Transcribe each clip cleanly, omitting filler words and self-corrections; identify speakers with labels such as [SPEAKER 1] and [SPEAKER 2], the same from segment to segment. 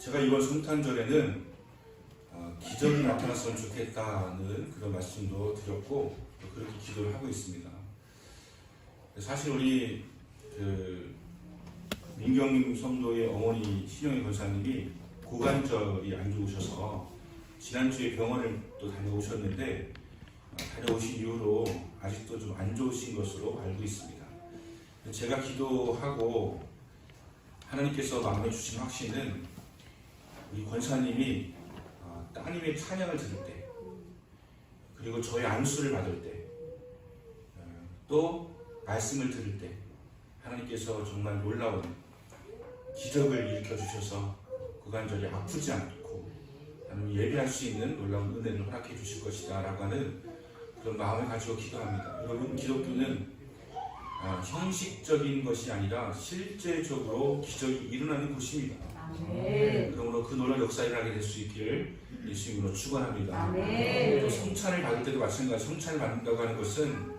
[SPEAKER 1] 제가 이번 성탄절에는 기적이 나타났으면 좋겠다는 그런 말씀도 드렸고 또 그렇게 기도를 하고 있습니다. 사실 우리 민경 성도의 어머니 신영희 권사님이 고관절이 안 좋으셔서 지난주에 병원을 또 다녀오셨는데 다녀오신 이후로 아직도 좀 안 좋으신 것으로 알고 있습니다. 제가 기도하고 하나님께서 마음에 주신 확신은 우리 권사님이 따님의 찬양을 들을 때, 그리고 저의 안수를 받을 때, 또 말씀을 들을 때 하나님께서 정말 놀라운 기적을 일으켜 주셔서 고관절이 아프지 않고 하나님 예배할 수 있는 놀라운 은혜를 허락해 주실 것이다 라고 하는 그런 마음을 가지고 기도합니다. 여러분, 기독교는 형식적인 것이 아니라 실제적으로 기적이 일어나는 곳입니다. 그러므로 그 놀라운 역사를 하게 될 수 있기를 예수님으로 축원합니다. 또 성찬을 받을 때도 마찬가지. 성찬을 받는다고 하는 것은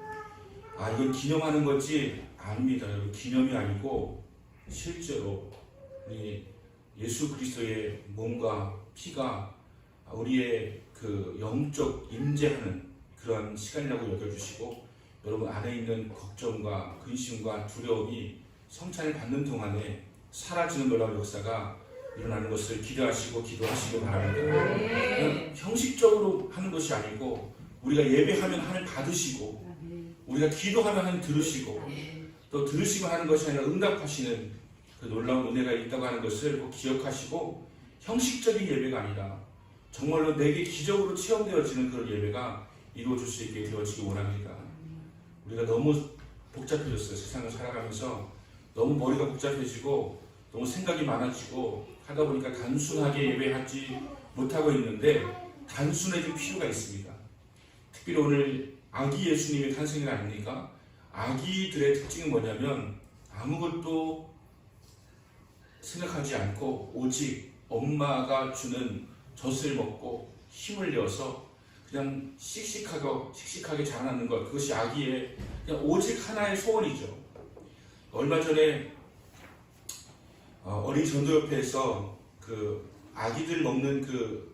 [SPEAKER 1] 이건 기념하는 거지 아닙니다. 여러분, 기념이 아니고 실제로 우리 예수 그리스도의 몸과 피가 우리의 그 영적 임재하는 그런 시간이라고 여겨주시고, 여러분 안에 있는 걱정과 근심과 두려움이 성찬을 받는 동안에 사라지는 놀라운 역사가 일어나는 것을 기대하시고 기도하시기 바랍니다. 그냥 형식적으로 하는 것이 아니고 우리가 예배하면 하나님 받으시고, 우리가 기도하면 하나님 들으시고, 또 들으시고 하는 것이 아니라 응답하시는 그 놀라운 은혜가 있다고 하는 것을 꼭 기억하시고, 형식적인 예배가 아니라 정말로 내게 기적으로 체험되어지는 그런 예배가 이루어질 수 있게 되어지기 원합니다. 우리가 너무 복잡해졌어요. 세상을 살아가면서 너무 머리가 복잡해지고 너무 생각이 많아지고 하다 보니까 단순하게 예배하지 못하고 있는데 단순해질 필요가 있습니다. 특별히 오늘 아기 예수님의 탄생일 아닙니까? 아기들의 특징은 뭐냐면 아무것도 생각하지 않고 오직 엄마가 주는 젖을 먹고 힘을 내어서 그냥 씩씩하게 자라나는 것, 그것이 아기의 그냥 오직 하나의 소원이죠. 얼마 전에 어린이 전도협회에서 그 아기들 먹는 그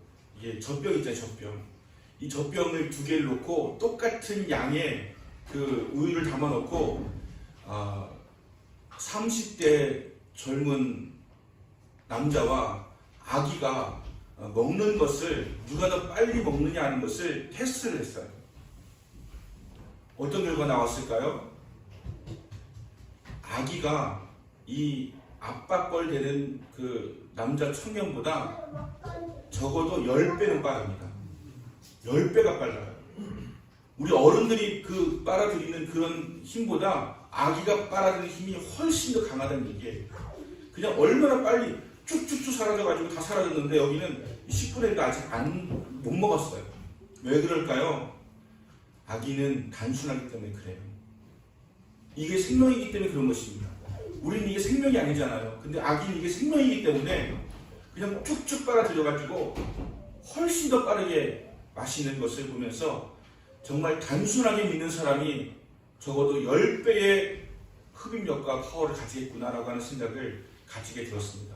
[SPEAKER 1] 젖병 있잖아요, 젖병. 이 젖병을 2개를 놓고 똑같은 양의 그 우유를 담아 놓고 30대 젊은 남자와 아기가 먹는 것을 누가 더 빨리 먹느냐 하는 것을 테스트를 했어요. 어떤 결과가 나왔을까요? 아기가 이 아빠 뻘 되는 그 남자 청년보다 적어도 10배는 빠릅니다. 10배가 빨라요. 우리 어른들이 그 빨아들이는 그런 힘보다 아기가 빨아들이는 힘이 훨씬 더 강하다는 얘기예요. 그냥 얼마나 빨리 쭉쭉쭉 사라져가지고 다 사라졌는데 여기는 10분의 1도 아직 못 먹었어요. 왜 그럴까요? 아기는 단순하기 때문에 그래요. 이게 생명이기 때문에 그런 것입니다. 우리는 이게 생명이 아니잖아요. 근데 아기는 이게 생명이기 때문에 그냥 쭉쭉 빨아들여가지고 훨씬 더 빠르게 마시는 것을 보면서 정말 단순하게 믿는 사람이 적어도 10배의 흡입력과 파워를 가지겠구나라고 하는 생각을 가지게 되었습니다.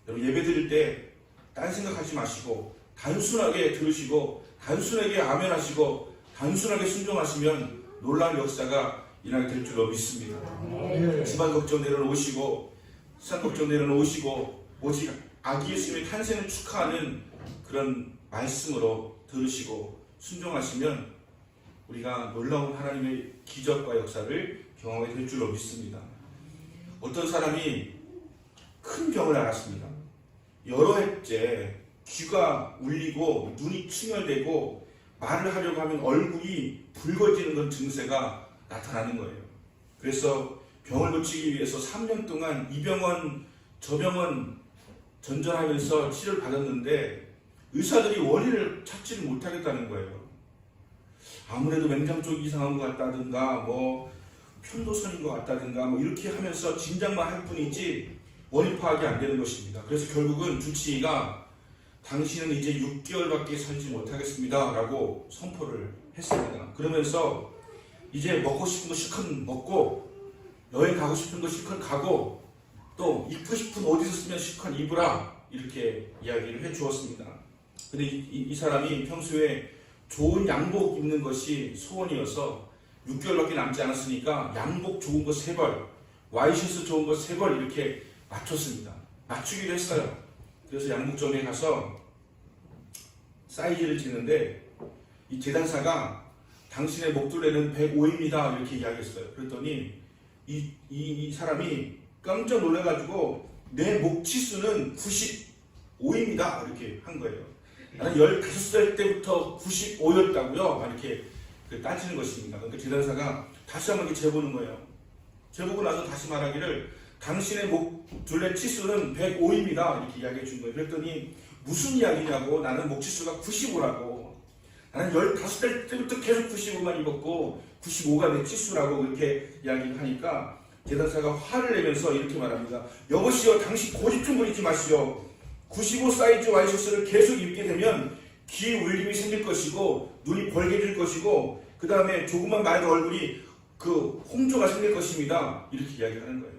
[SPEAKER 1] 여러분, 예배 드릴 때 딴 생각하지 마시고 단순하게 들으시고 단순하게 아멘하시고 단순하게 순종하시면 놀라운 역사가 일어나게 될 줄로 믿습니다. 집안 걱정 내려놓으시고 세상 걱정 내려놓으시고 오직 아기 예수님의 탄생을 축하하는 그런 말씀으로 들으시고 순종하시면 우리가 놀라운 하나님의 기적과 역사를 경험하게 될 줄로 믿습니다. 어떤 사람이 큰 병을 앓았습니다. 여러 해째 귀가 울리고 눈이 충혈되고 말을 하려고 하면 얼굴이 붉어지는 그런 증세가 나타나는 거예요. 그래서 병을 고치기 위해서 3년 동안 이 병원 저 병원 전전하면서 치료를 받았는데 의사들이 원인을 찾지를 못하겠다는 거예요. 아무래도 맹장 쪽이 이상한 것 같다든가 편도선인 것 같다든가 이렇게 하면서 진단만 할 뿐이지 원인 파악이 안 되는 것입니다. 그래서 결국은 주치의가 당신은 이제 6개월밖에 살지 못하겠습니다 라고 선포를 했습니다. 그러면서 이제 먹고 싶은 거 실컷 먹고 여행 가고 싶은 거 실컷 가고 또 입고 싶은 옷 있었으면 실컷 입으라 이렇게 이야기를 해 주었습니다. 근데 이 사람이 평소에 좋은 양복 입는 것이 소원이어서 6개월밖에 남지 않았으니까 양복 좋은 거 3벌, 와이셔츠 좋은 거 3벌 이렇게 맞췄습니다. 맞추기로 했어요. 그래서 양복점에 가서 사이즈를 재는데 이 제단사가 당신의 목둘레는 105입니다 이렇게 이야기했어요. 그랬더니 이 사람이 깜짝 놀라가지고 내 목치수는 95입니다 이렇게 한 거예요. 나는 15살 때부터 95였다고요 이렇게 따지는 것입니다. 그러니까 제단사가 다시 한번 이렇게 재보는 거예요. 재보고 나서 다시 말하기를 당신의 목둘레 치수는 105입니다 이렇게 이야기해 준 거예요. 그랬더니 무슨 이야기냐고, 나는 목치수가 95라고, 나는 15살 때부터 계속 95만 입었고 95가 내 치수라고 그렇게 이야기를 하니까 제단사가 화를 내면서 이렇게 말합니다. 여보시오, 당신 고집 좀 부리지 마시오. 95 사이즈 와이셔츠를 계속 입게 되면 귀 울림이 생길 것이고 눈이 벌게질 것이고 그 다음에 조금만 마른 얼굴이 그 홍조가 생길 것입니다 이렇게 이야기하는 거예요.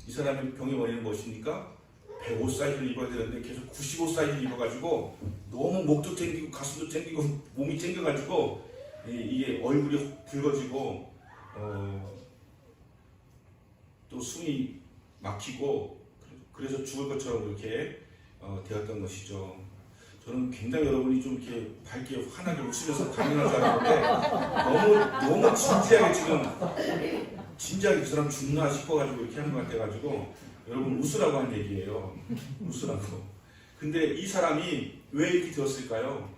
[SPEAKER 1] 이 사람의 병의 원인은 무엇입니까? 105 사이즈를 입어야 되는데 계속 95 사이즈를 입어가지고 너무 목도 땡기고 가슴도 땡기고 몸이 땡겨가지고 이게 얼굴이 붉어지고 또 숨이 막히고 그래서 죽을 것처럼 이렇게 되었던 것이죠. 저는 굉장히 여러분이 좀 이렇게 밝게 환하게 웃으면서 당연한 줄 알았는데 너무 진지하게 그 사람 죽나 싶어가지고 이렇게 하는 것 같아가지고 여러분 웃으라고 한 얘기예요. 웃으라고. 근데 이 사람이 왜 이렇게 되었을까요?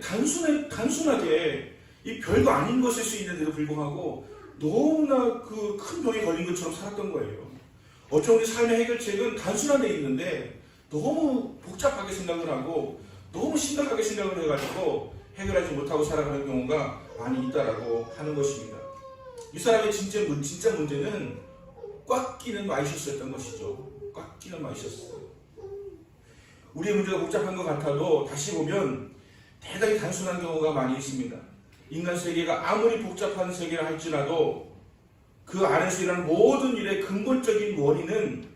[SPEAKER 1] 단순하게 이 별거 아닌 것일 수 있는데도 불구하고 너무나 그 큰 병에 걸린 것처럼 살았던 거예요. 어쩌면 우리 삶의 해결책은 단순한 데 있는데 너무 복잡하게 생각을 하고 너무 심각하게 생각을 해가지고 해결하지 못하고 살아가는 경우가 많이 있다라고 하는 것입니다. 이 사람의 진짜 문제는 꽉 끼는 와이셔츠였던 것이죠. 꽉 끼는 와이셔츠. 우리의 문제가 복잡한 것 같아도 다시 보면 대단히 단순한 경우가 많이 있습니다. 인간 세계가 아무리 복잡한 세계라 할지라도 그 안에서 일어나는 모든 일의 근본적인 원인은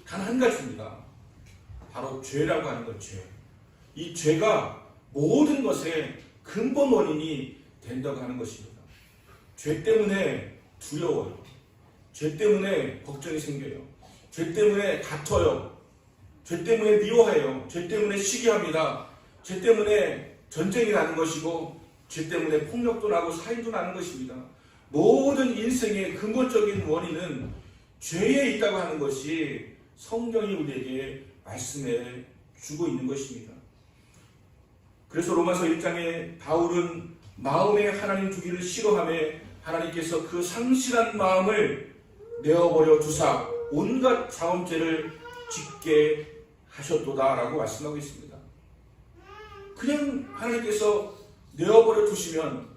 [SPEAKER 1] 단 한 가지입니다. 바로 죄라고 하는 것, 죄. 이 죄가 모든 것의 근본 원인이 된다고 하는 것입니다. 죄 때문에 두려워요. 죄 때문에 걱정이 생겨요. 죄 때문에 다퉈요. 죄 때문에 미워해요. 죄 때문에 시기합니다. 죄 때문에 전쟁이 나는 것이고 죄 때문에 폭력도 나고 살인도 나는 것입니다. 모든 인생의 근본적인 원인은 죄에 있다고 하는 것이 성경이 우리에게 말씀해 주고 있는 것입니다. 그래서 로마서 1장에 바울은 마음에 하나님 주기를 싫어하며 하나님께서 그 상실한 마음을 내어버려 두사 온갖 자원죄를 짓게 하셨도다 라고 말씀하고 있습니다. 그냥 하나님께서 내어버려 두시면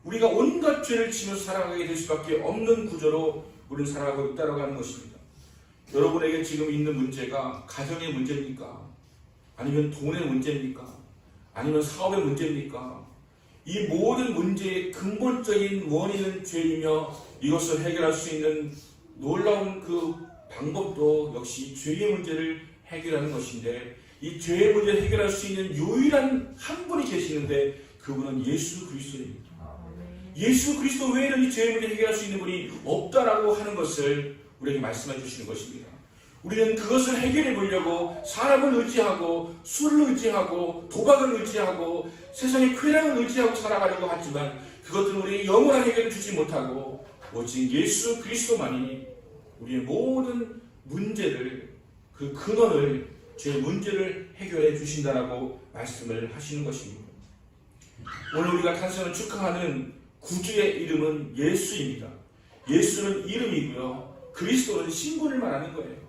[SPEAKER 1] 우리가 온갖 죄를 지면서 살아가게 될 수밖에 없는 구조로 우리는 살아가고 있다고 하는 것입니다. 여러분에게 지금 있는 문제가 가정의 문제입니까? 아니면 돈의 문제입니까? 아니면 사업의 문제입니까? 이 모든 문제의 근본적인 원인은 죄이며 이것을 해결할 수 있는 놀라운 그 방법도 역시 죄의 문제를 해결하는 것인데 이 죄의 문제를 해결할 수 있는 유일한 한 분이 계시는데 그분은 예수 그리스도입니다. 예수 그리스도 외에는 이 죄의 문제를 해결할 수 있는 분이 없다라고 하는 것을 우리에게 말씀해 주시는 것입니다. 우리는 그것을 해결해 보려고 사람을 의지하고 술을 의지하고 도박을 의지하고 세상의 쾌락을 의지하고 살아가려고 하지만 그것들은 우리의 영원한 해결을 주지 못하고 오직 예수 그리스도만이 우리의 모든 문제를 그 근원을 죄의 문제를 해결해 주신다라고 말씀을 하시는 것입니다. 오늘 우리가 탄생을 축하하는 구주의 이름은 예수입니다. 예수는 이름이고요. 그리스도는 신분을 말하는 거예요.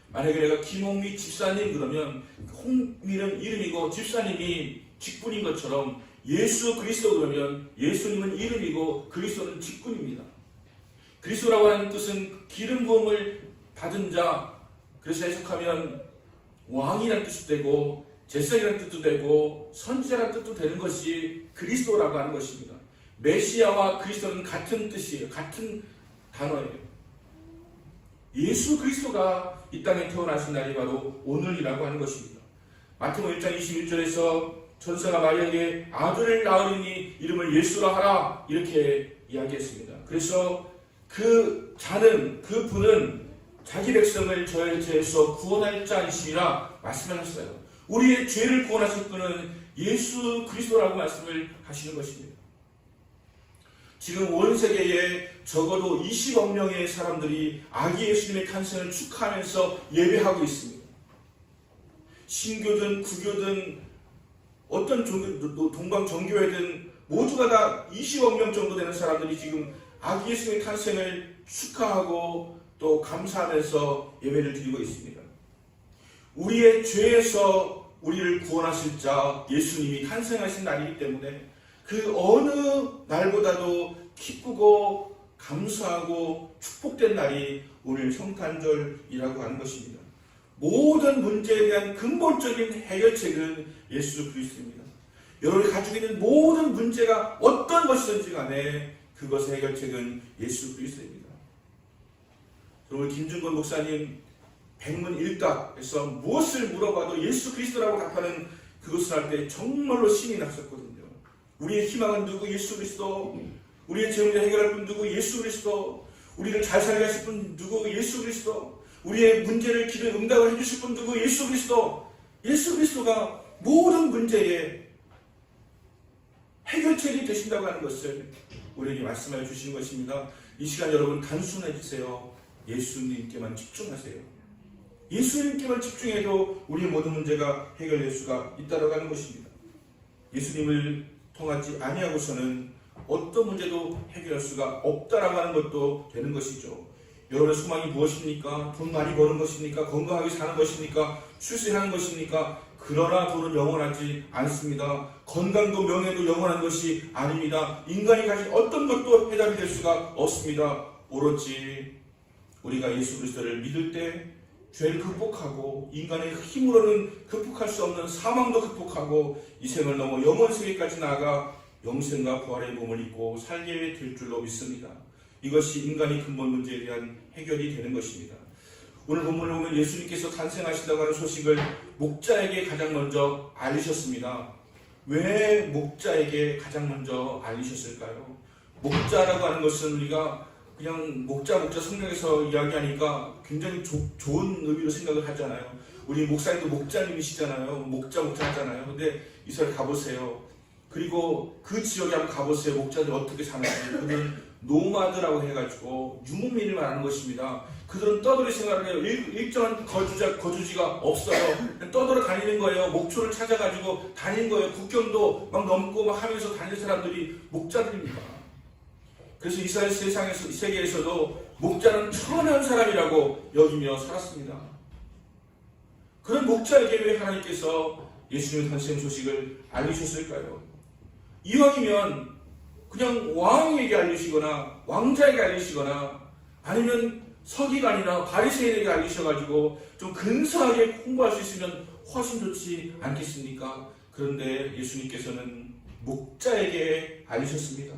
[SPEAKER 1] 만약에 내가 김홍미 집사님 그러면 홍미는 이름이고 집사님이 직분인 것처럼 예수 그리스도 그러면 예수님은 이름이고 그리스도는 직분입니다. 그리스도라고 하는 뜻은 기름 부음을 받은 자, 그래서 해석하면 왕이라는 뜻도 되고 제사장이라는 뜻도 되고 선지자라는 뜻도 되는 것이 그리스도라고 하는 것입니다. 메시아와 그리스도는 같은 뜻이에요. 같은 단어예요. 예수 그리스도가 이 땅에 태어나신 날이 바로 오늘이라고 하는 것입니다. 마태복음 1장 21절에서 천사가 마리아에게 아들을 낳으리니 이름을 예수라 하라 이렇게 이야기했습니다. 그래서 그 자는, 그 분은 자기 백성을 저의 죄에서 구원할 자이시라 말씀하셨어요. 우리의 죄를 구원하실 분은 예수 그리스도라고 말씀을 하시는 것입니다. 지금 온 세계에 적어도 20억 명의 사람들이 아기 예수님의 탄생을 축하하면서 예배하고 있습니다. 신교든 구교든 어떤 종교, 동방정교회든 모두가 다 20억 명 정도 되는 사람들이 지금 아기 예수님의 탄생을 축하하고 또 감사하면서 예배를 드리고 있습니다. 우리의 죄에서 우리를 구원하실 자 예수님이 탄생하신 날이기 때문에 그 어느 날보다도 기쁘고 감사하고 축복된 날이 오늘 성탄절이라고 하는 것입니다. 모든 문제에 대한 근본적인 해결책은 예수 그리스도입니다. 여러분이 가지고 있는 모든 문제가 어떤 것이든지 간에 그것의 해결책은 예수 그리스도입니다. 여러분 김준건 목사님 백문일답에서 무엇을 물어봐도 예수 그리스도라고 답하는 그것을 할 때 정말로 신이 났었거든요. 우리의 희망은 누구? 예수 그리스도. 우리의 죄 문제 해결할 분 누구? 예수 그리스도. 우리를 잘 살게 하실 분 누구? 예수 그리스도. 우리의 문제를 기도에 응답을 해주실 분 누구? 예수 그리스도. 예수 그리스도가 모든 문제에 해결책이 되신다고 하는 것을 우리에게 말씀해 주시는 것입니다. 이 시간 여러분 단순해지세요. 예수님께만 집중하세요. 예수님께만 집중해도 우리의 모든 문제가 해결될 수가 있다고 하는 것입니다. 예수님을 통하지 아니하고서는 어떤 문제도 해결할 수가 없다라고 하는 것도 되는 것이죠. 여러분의 소망이 무엇입니까? 돈 많이 버는 것입니까? 건강하게 사는 것입니까? 출세하는 것입니까? 그러나 돈은 영원하지 않습니다. 건강도 명예도 영원한 것이 아닙니다. 인간이 가진 어떤 것도 해답이 될 수가 없습니다. 오로지 우리가 예수 그리스도를 믿을 때 죄를 극복하고 인간의 힘으로는 극복할 수 없는 사망도 극복하고 이 생을 넘어 영원 세계까지 나아가 영생과 부활의 몸을 입고 살게 될 줄로 믿습니다. 이것이 인간의 근본 문제에 대한 해결이 되는 것입니다. 오늘 본문을 보면 예수님께서 탄생하신다고 하는 소식을 목자에게 가장 먼저 알리셨습니다. 왜 목자에게 가장 먼저 알리셨을까요? 목자라고 하는 것은 우리가 그냥 목자 성경에서 이야기하니까 굉장히 좋은 의미로 생각을 하잖아요. 우리 목사님도 목자님이시잖아요. 목자 하잖아요. 근데 이스라엘 가보세요. 그리고 그 지역에 한번 가보세요. 목자들 어떻게 사는지. 그들은 노마드라고 해가지고 유목민을 말하는 것입니다. 그들은 떠돌이 생활을 해요. 일정한 거주지가 없어요. 떠돌아 다니는 거예요. 목초를 찾아가지고 다니는 거예요. 국경도 막 넘고 막 하면서 다니는 사람들이 목자들입니다. 그래서 이스라엘 세계에서도 목자는 천한 사람이라고 여기며 살았습니다. 그런 목자에게 왜 하나님께서 예수님의 탄생 소식을 알리셨을까요? 이왕이면 그냥 왕에게 알리시거나 왕자에게 알리시거나 아니면 서기관이나 바리새인에게 알리셔가지고 좀 근사하게 홍보할 수 있으면 훨씬 좋지 않겠습니까? 그런데 예수님께서는 목자에게 알리셨습니다.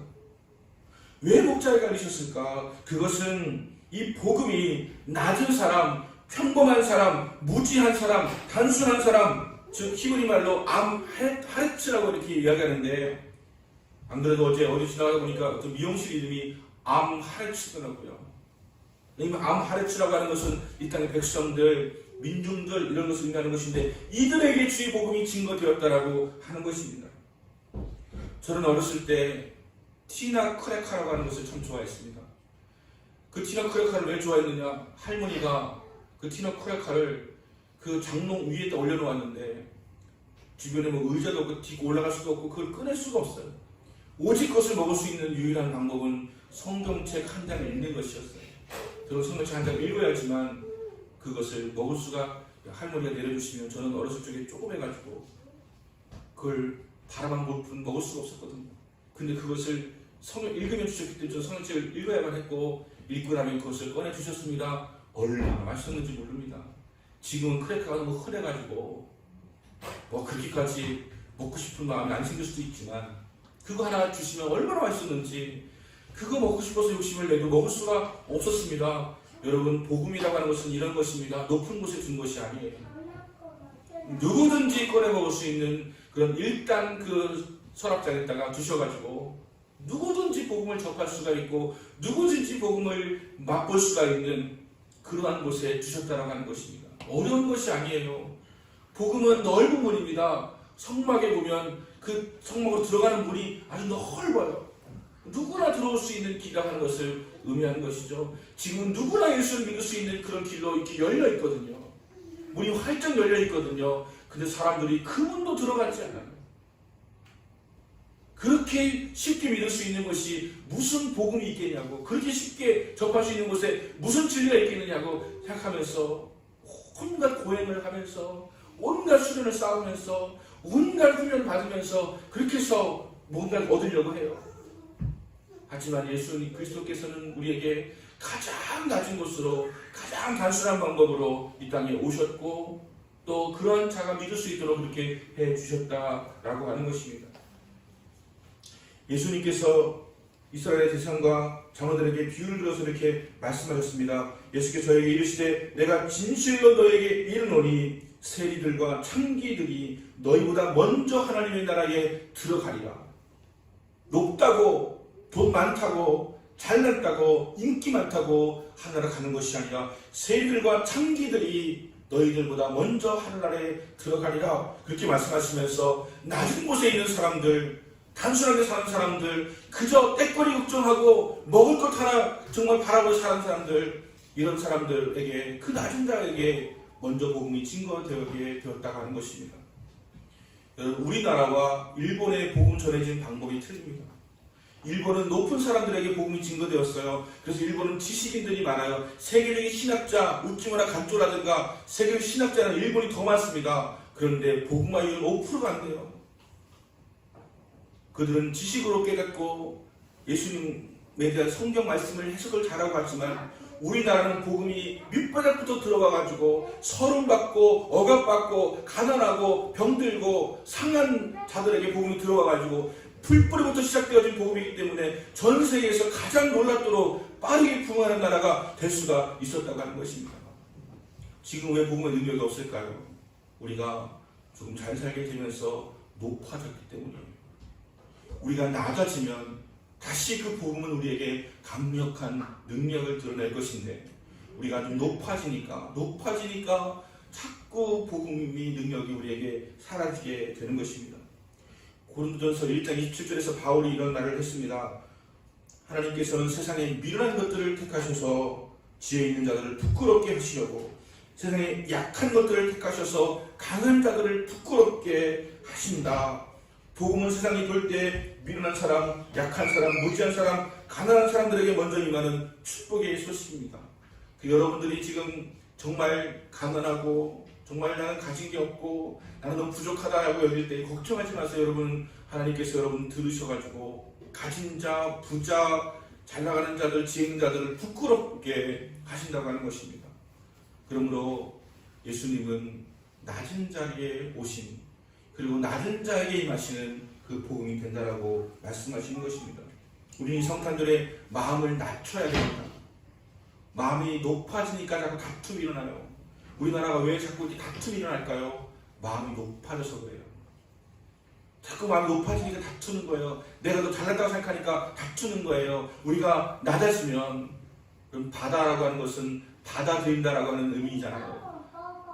[SPEAKER 1] 왜 목자에게 알리셨을까? 그것은 이 복음이 낮은 사람, 평범한 사람, 무지한 사람, 단순한 사람, 즉 히브리 말로 암하레츠라고 이렇게 이야기하는데, 안 그래도 어디 지나가다 보니까 어떤 미용실 이름이 암하레츠더라고요. 암하레츠라고 하는 것은 이 땅의 백성들, 민중들 이런 것을 의미하는 것인데 이들에게 주의 복음이 증거되었다라고 하는 것입니다. 저는 어렸을 때 티나 크레카라고 하는 것을 참 좋아했습니다. 그 티나 크레카를 왜 좋아했느냐? 할머니가 그 티나 크레카를 그 장롱 위에다 올려놓았는데 주변에 뭐 의자도 없고 뒤고 올라갈 수도 없고 그걸 꺼낼 수가 없어요. 오직 그것을 먹을 수 있는 유일한 방법은 성경책 한 장을 읽는 것이었어요. 저는 성경책 한 장을 읽어야지만 그것을 먹을 수가, 할머니가 내려주시면 저는 어렸을 적에 조금 해가지고 그걸 바라만 먹을 수가 없었거든요. 근데 그것을 성경 읽으면 주셨기 때문에 저는 성경책을 읽어야만 했고 읽고 나면 그것을 꺼내주셨습니다. 얼마나 맛있었는지 모릅니다. 지금은 크래커가 너무 흔해가지고 뭐 그렇게까지 먹고 싶은 마음이 안 생길 수도 있지만 그거 하나 주시면 얼마나 맛있었는지 그거 먹고 싶어서 욕심을 내도 먹을 수가 없었습니다. 여러분, 복음이라고 하는 것은 이런 것입니다. 높은 곳에 둔 것이 아니에요. 누구든지 꺼내 먹을 수 있는 그런 일단 그 서랍장에다가 두셔가지고 누구든지 복음을 접할 수가 있고 누구든지 복음을 맛볼 수가 있는 그러한 곳에 두셨다라고 하는 것입니다. 어려운 것이 아니에요. 복음은 넓은 문입니다. 성막에 보면 그 성막으로 들어가는 문이 아주 넓어요. 누구나 들어올 수 있는 길이라고 하는 것을 의미하는 것이죠. 지금 누구나 예수를 믿을 수 있는 그런 길로 이렇게 열려 있거든요. 문이 활짝 열려 있거든요. 근데 사람들이 그 문도 들어가지 않아요. 그렇게 쉽게 믿을 수 있는 것이 무슨 복음이 있겠냐고, 그렇게 쉽게 접할 수 있는 곳에 무슨 진리가 있겠느냐고 생각하면서 온갖 고행을 하면서 온갖 수련을 쌓으면서 온갖 훈련을 받으면서 그렇게 해서 뭔가를 얻으려고 해요. 하지만 예수님 그리스도께서는 우리에게 가장 낮은 곳으로 가장 단순한 방법으로 이 땅에 오셨고 또 그런 자가 믿을 수 있도록 그렇게 해주셨다라고 하는 것입니다. 예수님께서 이스라엘의 대상과 장로들에게 비유를 들어서 이렇게 말씀하셨습니다. 예수께서 저에게 이르시되 내가 진실로 너에게 이르노니 세리들과 창기들이 너희보다 먼저 하나님의 나라에 들어가리라. 높다고 돈 많다고 잘났다고 인기 많다고 하늘나라 가는 것이 아니라 세리들과 창기들이 너희들보다 먼저 하늘나라에 들어가리라. 그렇게 말씀하시면서 낮은 곳에 있는 사람들, 단순하게 사는 사람들, 그저 떼거리 걱정하고 먹을 것 하나 정말 바라보고 사는 사람들, 이런 사람들에게, 그 낮은 자에게 먼저 복음이 증거되게 되었다고 하는 것입니다. 우리나라와 일본의 복음 전해진 방법이 틀립니다. 일본은 높은 사람들에게 복음이 증거되었어요. 그래서 일본은 지식인들이 많아요. 세계적인 신학자, 우키무라 간조라든가 세계적 신학자는 일본이 더 많습니다. 그런데 복음화율은 5%가 안 돼요. 그들은 지식으로 깨닫고 예수님에 대한 성경 말씀을 해석을 잘하고 하지만 우리나라는 복음이 밑바닥부터 들어가가지고 서름받고 억압받고 가난하고 병들고 상한 자들에게 복음이 들어가가지고 풀뿌리부터 시작되어진 복음이기 때문에 전 세계에서 가장 놀랍도록 빠르게 부흥하는 나라가 될 수가 있었다고 하는 것입니다. 지금 왜 복음의 능력이 없을까요? 우리가 조금 잘 살게 되면서 높아졌기 때문이에요. 우리가 낮아지면 다시 그 복음은 우리에게 강력한 능력을 드러낼 것인데 우리가 좀 높아지니까 자꾸 복음의 능력이 우리에게 사라지게 되는 것입니다. 고린도전서 1장 27절에서 바울이 이런 말을 했습니다. 하나님께서는 세상에 미련한 것들을 택하셔서 지혜 있는 자들을 부끄럽게 하시려고 세상에 약한 것들을 택하셔서 강한 자들을 부끄럽게 하신다. 복음은 세상이 돌 때 미련한 사람, 약한 사람, 무지한 사람, 가난한 사람들에게 먼저 임하는 축복의 소식입니다. 여러분들이 지금 정말 가난하고 정말 나는 가진 게 없고 나는 너무 부족하다라고 여길 때 걱정하지 마세요. 여러분, 하나님께서 여러분 들으셔가지고 가진 자, 부자, 잘 나가는 자들, 지혜 있는 자들을 부끄럽게 하신다고 하는 것입니다. 그러므로 예수님은 낮은 자리에 오신, 그리고 낮은 자에게 임하시는 그 복음이 된다라고 말씀하시는 것입니다. 우리 성탄절에 마음을 낮춰야 됩니다. 마음이 높아지니까 자꾸 다툼이 일어나요. 우리나라가 왜 자꾸 이렇게 다툼이 일어날까요? 마음이 높아져서 그래요. 자꾸 마음이 높아지니까 다투는 거예요. 내가 더 잘났다고 생각하니까 다투는 거예요. 우리가 낮아지면, 그럼 바다라고 하는 것은 받아들인다라고 하는 의미잖아요.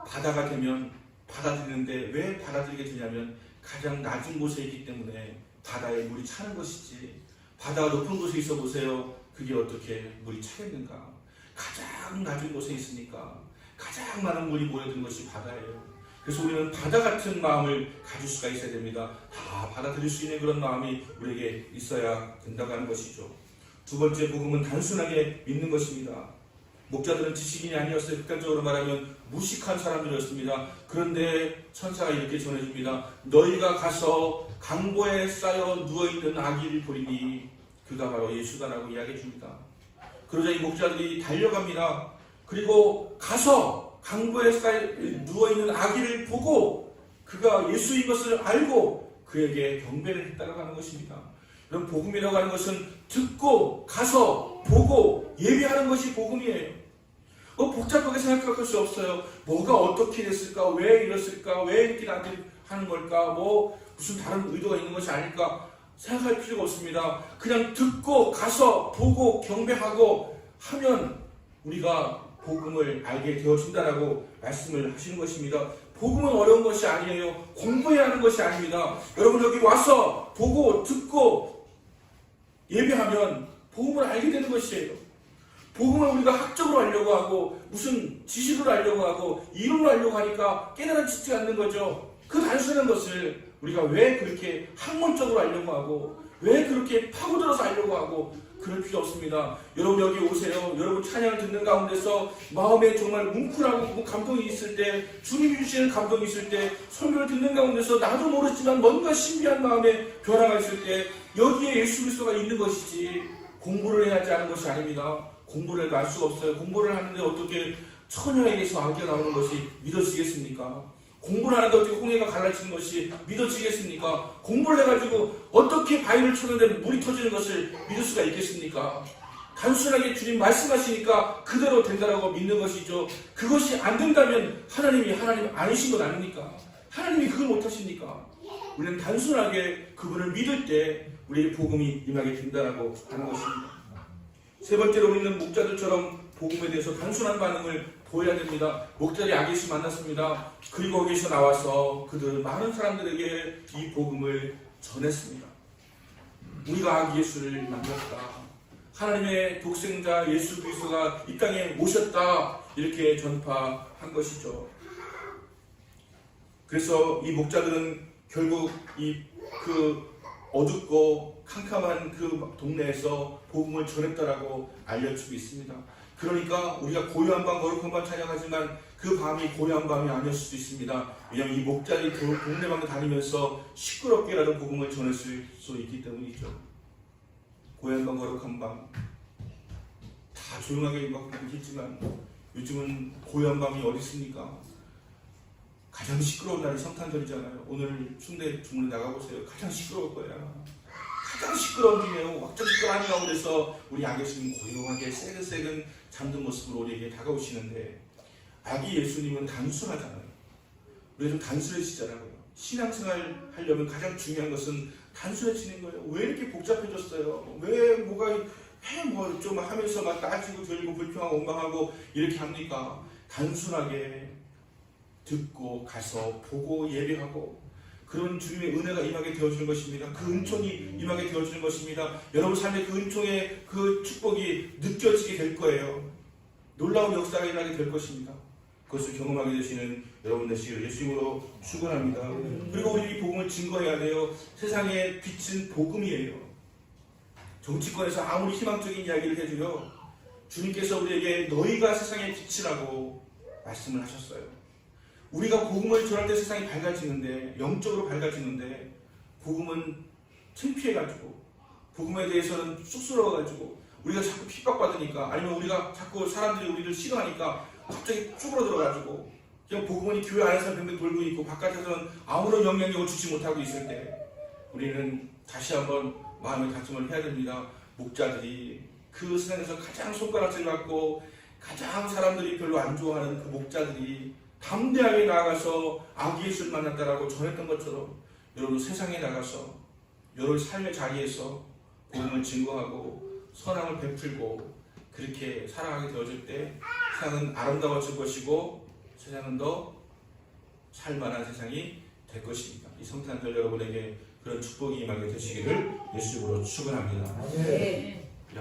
[SPEAKER 1] 바다가 되면 받아들이는데 왜 받아들이게 되냐면 가장 낮은 곳에 있기 때문에 바다에 물이 차는 것이지. 바다가 높은 곳에 있어 보세요. 그게 어떻게 물이 차겠는가? 가장 낮은 곳에 있으니까 가장 많은 물이 모여드는 것이 바다예요. 그래서 우리는 바다 같은 마음을 가질 수가 있어야 됩니다. 다 받아들일 수 있는 그런 마음이 우리에게 있어야 된다고 하는 것이죠. 두 번째 복음은 단순하게 믿는 것입니다. 목자들은 지식인이 아니었어요. 극단적으로 말하면 무식한 사람들이었습니다. 그런데 천사가 이렇게 전해줍니다. 너희가 가서 강보에 쌓여 누워있는 아기를 보리니 그가 바로 예수다라고 이야기해 줍니다. 그러자 이 목자들이 달려갑니다. 그리고 가서 강보에 쌓여 누워있는 아기를 보고 그가 예수인 것을 알고 그에게 경배를 했다고 하는 것입니다. 그럼 복음이라고 하는 것은 듣고 가서 보고 예배하는 것이 복음이에요. 복잡하게 생각할 것이 없어요. 뭐가 어떻게 됐을까? 왜 이랬을까? 왜 이렇게 나한테 하는 걸까? 무슨 다른 의도가 있는 것이 아닐까? 생각할 필요가 없습니다. 그냥 듣고 가서 보고 경배하고 하면 우리가 복음을 알게 되어진다라고 말씀을 하시는 것입니다. 복음은 어려운 것이 아니에요. 공부해야 하는 것이 아닙니다. 여러분 여기 와서 보고 듣고 예배하면 복음을 알게 되는 것이에요. 복음을 우리가 학적으로 알려고 하고 무슨 지식으로 알려고 하고 이론으로 알려고 하니까 깨달아지지 않는 거죠. 그 단순한 것을 우리가 왜 그렇게 학문적으로 알려고 하고 왜 그렇게 파고들어서 알려고 하고 그럴 필요 없습니다. 여러분 여기 오세요. 여러분 찬양을 듣는 가운데서 마음에 정말 뭉클하고 감동이 있을 때, 주님이 주시는 감동이 있을 때, 설교를 듣는 가운데서 나도 모르지만 뭔가 신비한 마음에 변화가 있을 때 여기에 예수 그리스도가 있는 것이지 공부를 해야 하는 것이 아닙니다. 공부를 할 수가 없어요. 공부를 하는데 어떻게 처녀에게서 아기가 나오는 것이 믿어지겠습니까? 공부를 하는데 어떻게 홍해가 갈라지는 것이 믿어지겠습니까? 공부를 해가지고 어떻게 바위를 쳤는데 물이 터지는 것을 믿을 수가 있겠습니까? 단순하게 주님 말씀하시니까 그대로 된다라고 믿는 것이죠. 그것이 안 된다면 하나님 아니신 것 아닙니까? 하나님이 그걸 못하십니까? 우리는 단순하게 그분을 믿을 때 우리의 복음이 임하게 된다라고 하는 것입니다. 세 번째로 우리는 목자들처럼 복음에 대해서 단순한 반응을 보여야 됩니다. 목자들이 아기예수 만났습니다. 그리고 거기서 나와서 그들은 많은 사람들에게 이 복음을 전했습니다. 우리가 아기예수를 만났다. 하나님의 독생자 예수 그리스도가 이 땅에 오셨다. 이렇게 전파한 것이죠. 그래서 이 목자들은 결국 그 어둡고 캄캄한 그 동네에서 복음을 전했다라고 알려주고 있습니다. 그러니까 우리가 고요한 밤 거룩한 밤 찬양하지만 그 밤이 고요한 밤이 아닐 수도 있습니다. 왜냐하면 이 목자들이 그 동네방에 다니면서 시끄럽게라도 복음을 전했을 수 있기 때문이죠. 고요한 밤 거룩한 밤 다 조용하게 막 있겠지만 요즘은 고요한 밤이 어디 있습니까? 가장 시끄러운 날이 성탄절이잖아요. 오늘 순대 주문에 나가보세요. 가장 시끄러울 거예요. 가장 시끄러운 중에요. 완전 시끄러운 가운데서 우리 아기 예수님 고요하게 새근새근 잠든 모습으로 우리에게 다가오시는데 아기 예수님은 단순하잖아요. 우리가 좀 단순해지잖아요. 신앙생활 하려면 가장 중요한 것은 단순해지는 거예요. 왜 이렇게 복잡해졌어요? 왜 뭐가 좀 하면서 막 따지고 들고 불평하고 원망하고 이렇게 합니까? 단순하게 듣고 가서 보고 예배하고 그런 주님의 은혜가 임하게 되어주는 것입니다. 그 은총이 임하게 되어주는 것입니다. 여러분 삶에 그 은총의 그 축복이 느껴지게 될 거예요. 놀라운 역사가 일어나게 될 것입니다. 그것을 경험하게 되시는 여러분 되시기를 예수님으로 축원합니다. 그리고 우리 이 복음을 증거해야 돼요. 세상의 빛은 복음이에요. 정치권에서 아무리 희망적인 이야기를 해도요. 주님께서 우리에게 너희가 세상의 빛이라고 말씀을 하셨어요. 우리가 복음을 전할 때 세상이 밝아지는데 영적으로 밝아지는데 복음은 창피해가지고 복음에 대해서는 쑥스러워가지고 우리가 자꾸 핍박받으니까 아니면 우리가 자꾸 사람들이 우리를 싫어하니까 갑자기 쭈그러들어가지고 그냥 복음은 교회 안에서 뱅뱅 돌고 있고 바깥에서는 아무런 영향력을 주지 못하고 있을 때 우리는 다시 한번 마음의 다짐을 해야 됩니다. 목자들이 그 세상에서 가장 손가락질 받고 가장 사람들이 별로 안 좋아하는 그 목자들이 담대하게 나아가서 아기 예수를 만났다라고 전했던 것처럼 여러분 세상에 나가서 여러분 삶의 자리에서 복음을 증거하고 선함을 베풀고 그렇게 살아가게 되어질 때 세상은 아름다워질 것이고 세상은 더 살만한 세상이 될 것입니다. 이 성탄절 여러분에게 그런 축복이 임하게 되시기를 예수님으로 축원합니다.
[SPEAKER 2] 네.